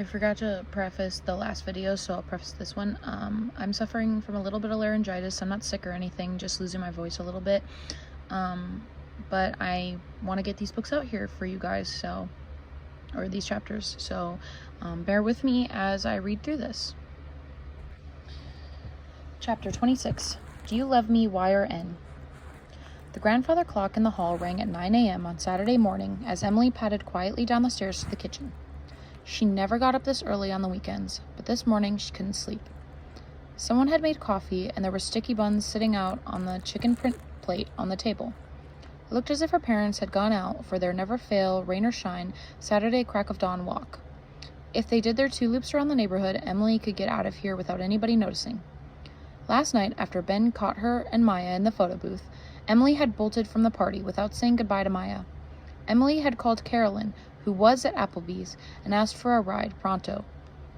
I forgot to preface the last video, so I'll preface this one. I'm suffering from a little bit of laryngitis. I'm not sick or anything, just losing my voice a little bit. But I want to get these books out here for you guys, or these chapters. So bear with me as I read through this. Chapter 26. Do You Love Me, Y or N? The grandfather clock in the hall rang at 9 a.m. on Saturday morning as Emily padded quietly down the stairs to the kitchen. She never got up this early on the weekends, but this morning she couldn't sleep. Someone had made coffee, and there were sticky buns sitting out on the chicken print plate on the table. It looked as if her parents had gone out for their never-fail, rain or shine, Saturday crack of dawn walk. If they did their 2 loops around the neighborhood, Emily could get out of here without anybody noticing. Last night, after Ben caught her and Maya in the photo booth, Emily had bolted from the party without saying goodbye to Maya. Emily had called Carolyn, who was at Applebee's, and asked for a ride pronto.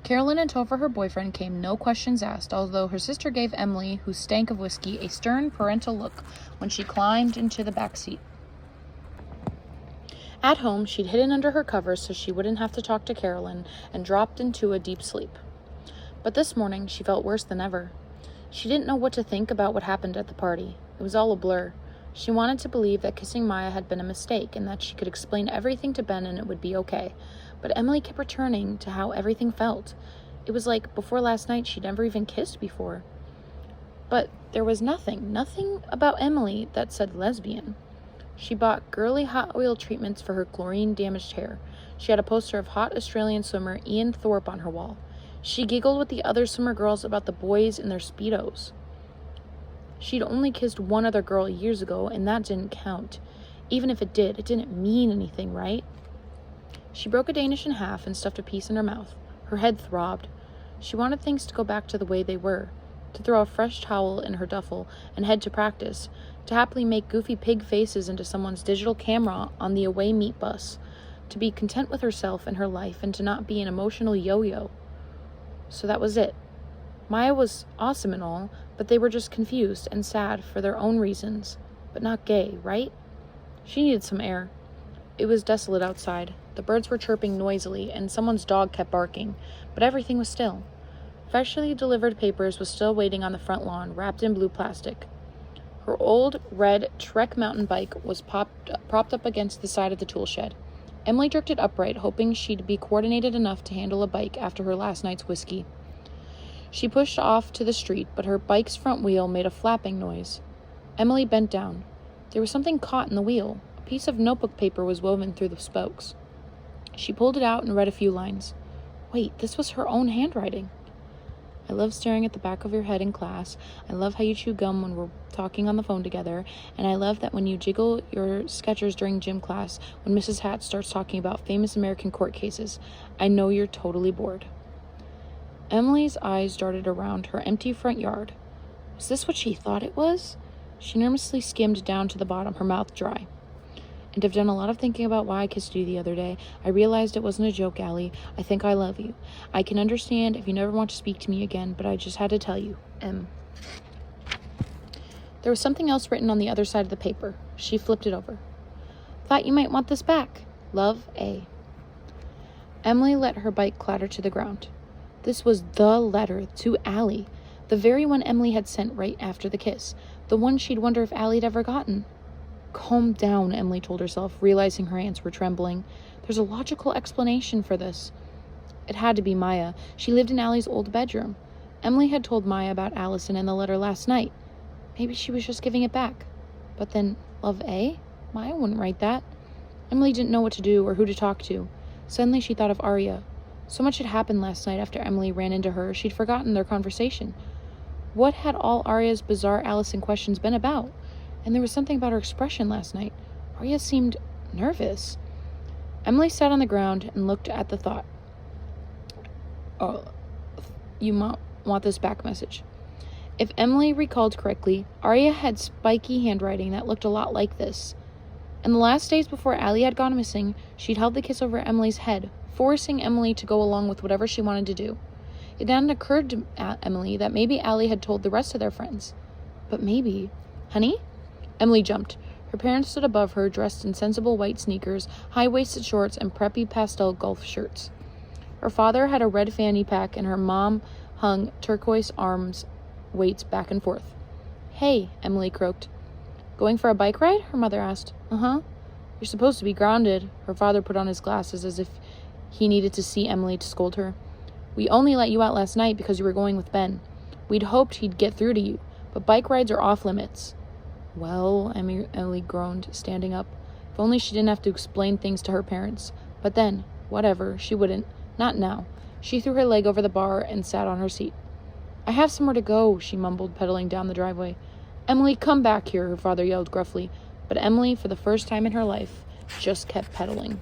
Carolyn and Topher, her boyfriend, came no questions asked, although her sister gave Emily, who stank of whiskey, a stern parental look when she climbed into the back seat. At home, she'd hidden under her covers so she wouldn't have to talk to Carolyn and dropped into a deep sleep. But this morning, she felt worse than ever. She didn't know what to think about what happened at the party. It was all a blur. She wanted to believe that kissing Maya had been a mistake and that she could explain everything to Ben and it would be okay. But Emily kept returning to how everything felt. It was like before last night she'd never even kissed before. But there was nothing about Emily that said lesbian. She bought girly hot oil treatments for her chlorine-damaged hair. She had a poster of hot Australian swimmer Ian Thorpe on her wall. She giggled with the other swimmer girls about the boys in their Speedos. She'd only kissed one other girl years ago, and that didn't count. Even if it did, it didn't mean anything, right? She broke a Danish in half and stuffed a piece in her mouth. Her head throbbed. She wanted things to go back to the way they were, to throw a fresh towel in her duffel and head to practice, to happily make goofy pig faces into someone's digital camera on the away meet bus, to be content with herself and her life and to not be an emotional yo-yo. So that was it. Maya was awesome and all, but they were just confused and sad for their own reasons, but not gay, right? She needed some air. It was desolate outside. The birds were chirping noisily, and someone's dog kept barking, but everything was still. Freshly delivered papers was still waiting on the front lawn, wrapped in blue plastic. Her old red Trek mountain bike was propped up against the side of the tool shed. Emily jerked it upright, hoping she'd be coordinated enough to handle a bike after her last night's whiskey. She pushed off to the street, but her bike's front wheel made a flapping noise. Emily bent down. There was something caught in the wheel. A piece of notebook paper was woven through the spokes. She pulled it out and read a few lines. Wait, this was her own handwriting. I love staring at the back of your head in class. I love how you chew gum when we're talking on the phone together. And I love that when you jiggle your Skechers during gym class, when Mrs. Hatt starts talking about famous American court cases. I know you're totally bored. Emily's eyes darted around her empty front yard. Was this what she thought it was? She nervously skimmed down to the bottom, her mouth dry. And I've done a lot of thinking about why I kissed you the other day. I realized it wasn't a joke, Allie. I think I love you. I can understand if you never want to speak to me again, but I just had to tell you. M. There was something else written on the other side of the paper. She flipped it over. Thought you might want this back. Love, A. Emily let her bike clatter to the ground. This was the letter to Allie, the very one Emily had sent right after the kiss, the one she'd wonder if Allie had ever gotten. Calm down, Emily told herself, realizing her hands were trembling. There's a logical explanation for this. It had to be Maya. She lived in Allie's old bedroom. Emily had told Maya about Allison in the letter last night. Maybe she was just giving it back. But then, love A? Maya wouldn't write that. Emily didn't know what to do or who to talk to. Suddenly she thought of Arya. So much had happened last night after Emily ran into her, she'd forgotten their conversation. What had all Arya's bizarre Allison questions been about? And there was something about her expression last night. Arya seemed nervous. Emily sat on the ground and looked at the thought. Oh, you might want this back message. If Emily recalled correctly, Arya had spiky handwriting that looked a lot like this. In the last days before Allie had gone missing, she'd held the kiss over Emily's head, forcing Emily to go along with whatever she wanted to do. It hadn't occurred to Emily that maybe Allie had told the rest of their friends. But maybe... Honey? Emily jumped. Her parents stood above her, dressed in sensible white sneakers, high-waisted shorts, and preppy pastel golf shirts. Her father had a red fanny pack, and her mom hung turquoise arms weights back and forth. "Hey," Emily croaked. "Going for a bike ride?" her mother asked. "Uh-huh." "You're supposed to be grounded." Her father put on his glasses as if he needed to see Emily to scold her. "We only let you out last night because you were going with Ben. We'd hoped he'd get through to you, but bike rides are off limits." "Well," Emily groaned, standing up. If only she didn't have to explain things to her parents. But then, whatever, she wouldn't. Not now. She threw her leg over the bar and sat on her seat. "I have somewhere to go," she mumbled, pedaling down the driveway. "Emily, come back here," her father yelled gruffly. But Emily, for the first time in her life, just kept pedaling.